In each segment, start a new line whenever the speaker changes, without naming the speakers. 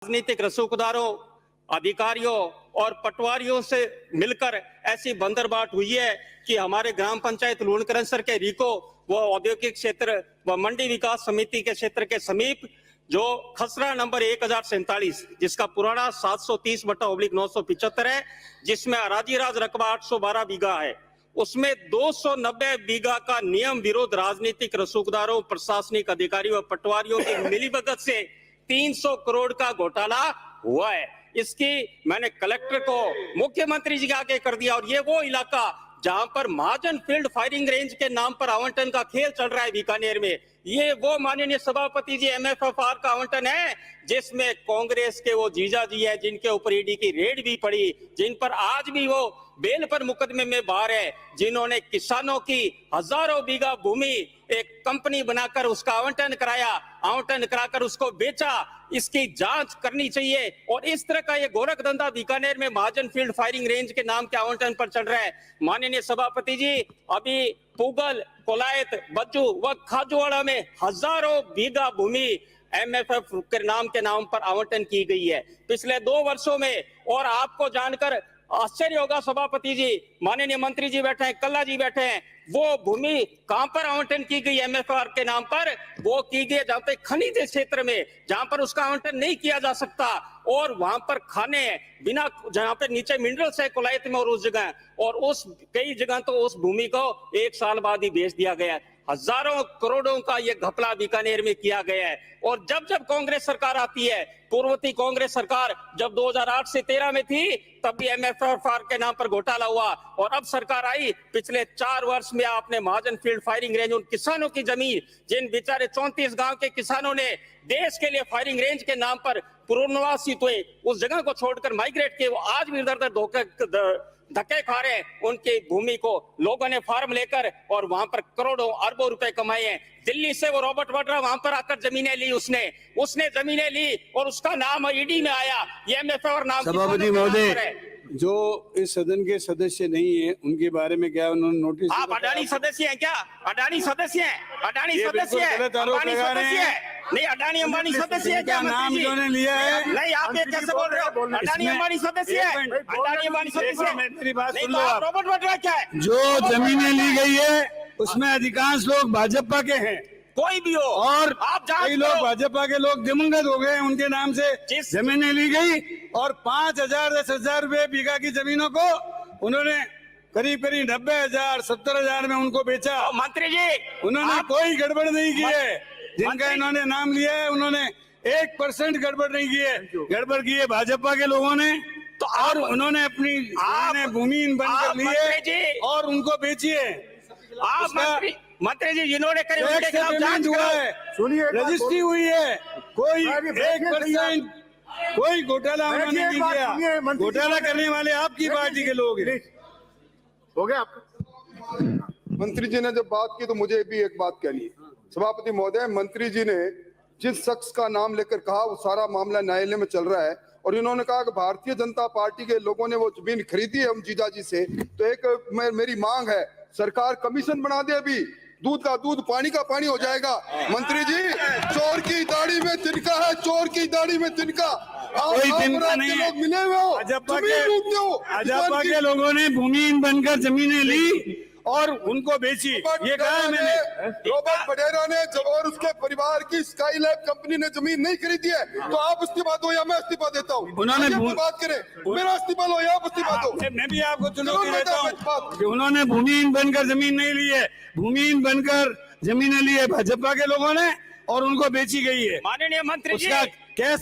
राजनीतिक रसूखदारों, अधिकारियों और पटवारियों से मिलकर ऐसी बंदरबाट हुई है कि हमारे ग्राम पंचायत लूणकरनसर के रीको व औद्योगिक क्षेत्र व मंडी विकास समिति के क्षेत्र के समीप जो खसरा नंबर 1047 जिसका पुराना 730/975 है, जिसमें अराजीराज रकबा 812 बीघा है, उसमें 290 बीघा का नियम विरोध राजनीतिक रसूखदारों, प्रशासनिक अधिकारियों व पटवारियों की मिलीभगत से 300 करोड़ का घोटाला हुआ है। इसकी मैंने कलेक्टर को मुख्यमंत्री जी के आगे कर दिया। और ये वो इलाका जहां पर महाजन फील्ड फायरिंग रेंज के नाम पर आवंटन का खेल चल रहा है बीकानेर में, ये वो माननीय सभापति जी MFFR का आवंटन है जिसमें कांग्रेस के वो जीजा जी है जिनके ऊपर ईडी की रेड भी पड़ी, जिन पर आज भी वो बेल पर मुकदमे में बाहर है, जिन्होंने किसानों की हजारों बीघा भूमि एक कंपनी बनाकर उसका आवंटन कराकर उसको बेचा। इसकी जांच करनी चाहिए। और इस तरह का ये गोरख धंधा बीकानेर में महाजन फील्ड फायरिंग रेंज के नाम के आवंटन पर चल रहा है। माननीय सभापति जी, अभी पुगल, कोलायत, बच्चू व खाजूवाड़ा में हजारों बीघा भूमि MFF के नाम पर आवंटन की गई है पिछले 2 वर्षों में। और आपको जानकर आश्चर्य होगा सभापति जी, माननीय मंत्री जी बैठे हैं, कल्ला जी बैठे हैं, वो भूमि कहां पर आवंटन की गई MFR के नाम पर? वो की गई जहां पे खनिज क्षेत्र में, जहां पर उसका आवंटन नहीं किया जा सकता, और वहां पर खाने बिना, जहां पे नीचे मिनरल्स है कोलायत में और उस जगह, और उस कई जगह तो उस भूमि को 1 साल बाद ही बेच दिया गया। हजारों करोड़ों का ये घपला बीकानेर में किया गया है। और जब जब कांग्रेस सरकार आती है, पूर्ववर्ती कांग्रेस सरकार जब 2008 से 13 में थी तब भी MFFR के नाम पर घोटाला हुआ, और अब सरकार आई पिछले 4 वर्ष में आपने महाजन फील्ड फायरिंग रेंज, उन किसानों की जमीन जिन बेचारे 34 गांव के किसानों ने देश के लिए फायरिंग रेंज के नाम पर पुनर्वासित हुए, उस जगह को छोड़कर माइग्रेट किए, वो आज भी इधर धक्के खा रहे हैं। उनकी भूमि को लोगों ने फार्म लेकर और वहां पर करोड़ों अरबों रुपए कमाए हैं। दिल्ली से वो रॉबर्ट वाड्रा वहां पर आकर जमीनें ली, उसने जमीनें ली और उसका नाम ईडी में आया। ये MFR नाम।
सभापति महोदय, जो इस सदन के सदस्य नहीं है उनके बारे में क्या उन्होंने नोटिस?
आप अडानी सदस्य हैं क्या? अडानी सदस्य है? अडानी सदस्य है? नहीं, अडानी अंबानी सदस्य है क्या?
नाम इन्होंने लिया है।
नहीं, आप ये कैसे बोल रहे हो? अडानी अंबानी सदस्य है? अडानी अंबानी सदस्य है?
मेरी बात सुन लो।
आप रॉबर्ट वाड्रा क्या है?
जो जमीनें ली गई है उसमें अधिकांश लोग भाजपा के हैं,
कोई भी हो,
और
आप
कई लोग भाजपा के लोग दिवंगत हो गए, उनके नाम से जमीनें ली गई, और 5,000 10 हजार रुपए बीघा की जमीनों को उन्होंने करीब 90,000 70,000 में उनको बेचा।
मंत्री जी,
उन्होंने कोई गड़बड़ नहीं की है। जिनका इन्होंने नाम लिया है उन्होंने 1% गड़बड़ नहीं की है। गड़बड़ की है भाजपा के लोगों ने, तो और उन्होंने अपनी भूमि बनकर ली है और उनको बेची है।
आप मंत्री जी, जिन्होंने करे उनके खिलाफ जांच
हुआ है, सुनिए, रजिस्ट्री हुई है, कोई 1% कोई घोटाला उन्होंने नहीं किया। घोटाला करने वाले आपकी पार्टी के लोग हैं।
हो गया आपका? मंत्री जी ने जब बात की तो मुझे भी एक बात कहनी है। सभापति महोदय, मंत्री जी ने जिस शख्स का नाम लेकर कहा वो सारा मामला न्यायालय में चल रहा है, और इन्होंने कहा कि भारतीय जनता पार्टी के लोगों ने वो जमीन खरीदी है उन जीजा जी से। तो एक मेरी मांग है, सरकार कमीशन बना दे, अभी दूध का दूध पानी का पानी हो जाएगा। मंत्री जी, चोर की दाढ़ी में तिनका है, चोर की दाढ़ी में तिनका।
कोई तिनका नहीं है।
लोग मिले हुए हो,
भाजपा के लोगों ने भूमिहीन बनकर जमीनें ली और उनको बेची। ये कहा है मैंने।
रॉबर्ट वड्रा ने और उसके परिवार की स्काईलैब कंपनी ने जमीन नहीं खरीदी है, तो आप इस्तीफा दो या मैं इस्तीफा देता हूँ।
उन्होंने
बात करें, मेरा इस्तीफा लो या आप इस्तीफा दो।
मैं भी आपको चुनौती देता हूँ कि उन्होंने भूमिहीन बनकर जमीन नहीं ली है। भूमिहीन बनकर जमीनें ली है भाजपा के लोगों ने और उनको बेची गई है।
माननीय मंत्री जी,
उसका कैश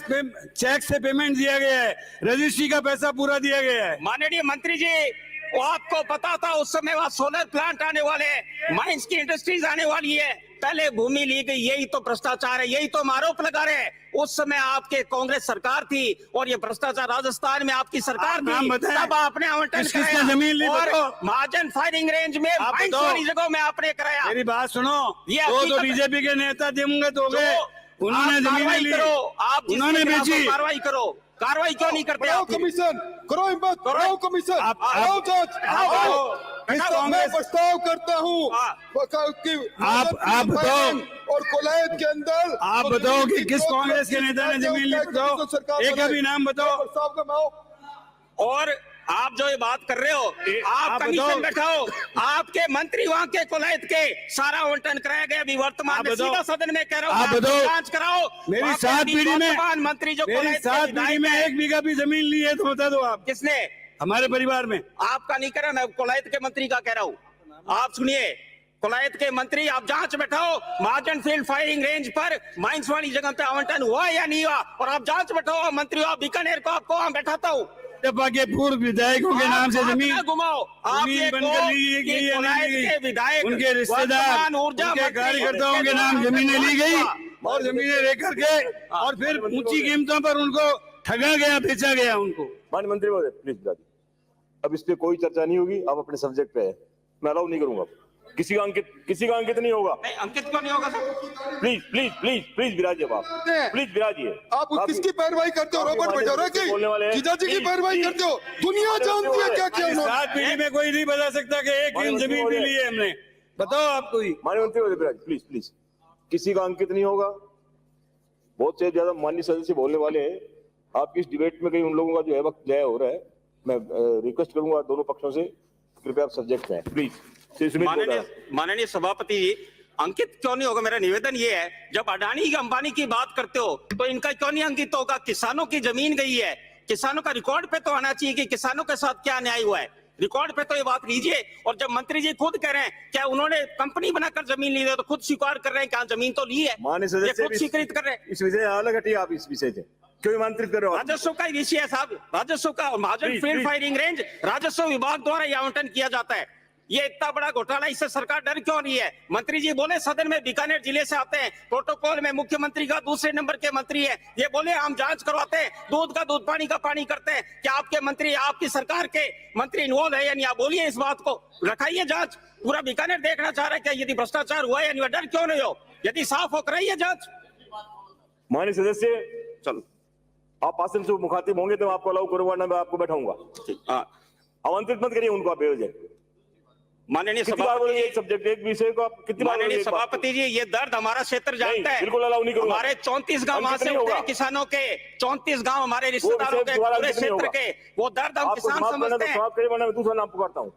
चेक से पेमेंट दिया गया है, रजिस्ट्री का पैसा पूरा दिया गया है।
माननीय मंत्री जी, वो आपको पता था उस समय वहाँ सोलर प्लांट आने वाले, माइंस की इंडस्ट्रीज आने वाली है, पहले भूमि ली गई। यही तो भ्रष्टाचार है, यही तो आरोप लगा रहे हैं। उस समय आपके कांग्रेस सरकार थी और ये भ्रष्टाचार राजस्थान में आपकी सरकार थी, तब आपने आवंटन कराया
जमीन ली
और महाजन फायरिंग रेंज में वाली जगहों में आपने कराया।
मेरी बात सुनो, तो बीजेपी के नेता दिवंगत हो गए, उन्होंने जमीन ली, उन्होंने बेची।
कार्रवाई करो, कार्रवाई क्यों नहीं करते?
कमीशन करो, हिम्मत करो, कमीशन,
किस
मैं
कांग्रेस
प्रस्ताव करता हूँ
हाँ।
आप
बताओ।
और कोलायत के अंदर
आप बताओ कि किस कांग्रेस के नेता ने जमीन ली, बताओ एक अभी नाम बताओ।
प्रस्ताव का मैं
और आप जो ये बात कर रहे हो, आप
आप
कमीशन
बताओ।
बैठाओ, आपके मंत्री वहां के कोलायत के सारा आवंटन कराया गया अभी वर्तमान
आप
में,
बताओ।
सीधा सदन में कह रहा हूँ,
आप बताओ।
जांच कराओ।
मेरी
वहाँ पे
7
अभी
पीढ़ी में
वर्तमान मंत्री जो
मेरी
कोलायत के
7 पीढ़ी
विधायक
में
हैं,
1 बीघा भी जमीन ली है तो बता दो आप।
किसने?
हमारे परिवार में।
आपका नहीं कह रहा, मैं कोलायत के मंत्री का कह रहा हूँ। आप सुनिए, कोलायत के मंत्री, आप जांच बैठाओ, महाजन फील्ड फायरिंग रेंज पर माइंस वाली जगह पे आवंटन हुआ या नहीं हुआ, और आप जांच बैठाओ। मंत्री आप बीकानेर को आपको वहां बैठाता हूँ,
भाजपा के पूर्व विधायकों के नाम से जमीन
घुमाओ। आप
जमीन
ये
बनकर
कहो
ली गई
कि
या नहीं
कोलायत
ली
के
गई?
विधायक,
उनके रिश्तेदार,
वर्तमान ऊर्जा
उनके
मंत्री
कार्यकर्ताओं के नाम जमीनें ली गई और जमीनें लेकर के और फिर ऊंची कीमतों पर उनको ठगा गया, बेचा गया उनको।
माननीय मंत्री महोदय प्लीज बिता दी, अब इस पे कोई चर्चा नहीं होगी, आप अपने सब्जेक्ट पे है, मैं अलाउ नहीं करूंगा। किसी का अंकित नहीं होगा।
नहीं, अंकित क्यों नहीं होगा sir?
Please please please please विराजिए आप, प्लीज विराजिए।
आप किसकी पैरवाई करते हो? रॉबर्ट बजारा की, जीजाजी की पैरवाई करते हो? दुनिया जानती है क्या किया उन्होंने।
7 पीढ़ी में कोई नहीं बता सकता कि एक दिन जमीन भी ली है हमने, बताओ आप कोई।
माननीय मंत्री महोदय विराजिए प्लीज प्लीज, किसी का अंकित नहीं होगा। बहुत से ज्यादा माननीय सदस्य बोलने वाले हैं, आपकी इस डिबेट में कहीं उन लोगों का जो है वक्त जया हो रहा है। मैं रिक्वेस्ट करूंगा दोनों पक्षों से, कृपया आप सब्जेक्ट में प्लीज।
माननीय सभापति जी, अंकित क्यों नहीं होगा? मेरा निवेदन ये है, जब अडानी अंबानी की बात करते हो तो इनका क्यों नहीं अंकित होगा? किसानों की जमीन गई है, किसानों का रिकॉर्ड पे तो आना चाहिए कि किसानों के साथ क्या अन्याय हुआ है, रिकॉर्ड पे तो ये बात लीजिए। और जब मंत्री जी खुद कह रहे हैं क्या उन्होंने कंपनी बनाकर जमीन ली है, तो खुद स्वीकार कर रहे हैं क्या जमीन तो ली है,
माननीय
ये
सदस्य
खुद स्वीकृत कर रहे हैं।
इस विषय अलग हटिए, आप इस विषय से क्यों आमंत्रित कर रहे हो?
राजस्व का ही विषय है साहब, राजस्व का। महाजन फील्ड फायरिंग रेंज राजस्व विभाग द्वारा ये आवंटन किया जाता है। ये इतना बड़ा घोटाला, इससे सरकार डर क्यों नहीं है? मंत्री जी बोले सदन में बीकानेर जिले से आते हैं, प्रोटोकॉल में मुख्यमंत्री का दूसरे नंबर के मंत्री है, ये बोले हम जांच करवाते हैं, दूध का दूध पानी का पानी करते हैं। क्या आपके मंत्री, आपकी सरकार के मंत्री इन्वॉल्व है या नहीं? आप बोलिए इस बात को, रखाइए जांच। पूरा बीकानेर देखना चाह रहा है क्या यदि भ्रष्टाचार हुआ या नहीं? डर क्यों नहीं हो? यदि साफ हो कराइए जांच।
माननीय सदस्य चलो, आप आसन से मुखातिब होंगे तो मैं आपको अलाउ करूंगा, ना मैं आपको बैठाऊंगा। आमंत्रित मत करिए उनको, आप बेवजह।
माननीय
सभापति सब्जेक्ट एक विषय को आप कितनी बार?
माननीय सभापति जी, ये दर्द हमारा क्षेत्र जानता है,
बिल्कुल अलाउ नहीं करूंगा।
हमारे 34 गांव वहां से होते हैं किसानों के, 34 गांव हमारे रिश्तेदारों के, पूरे क्षेत्र के, वो दर्द हम किसान समझते हैं।
मैं दूसरा नाम पुकारता हूँ।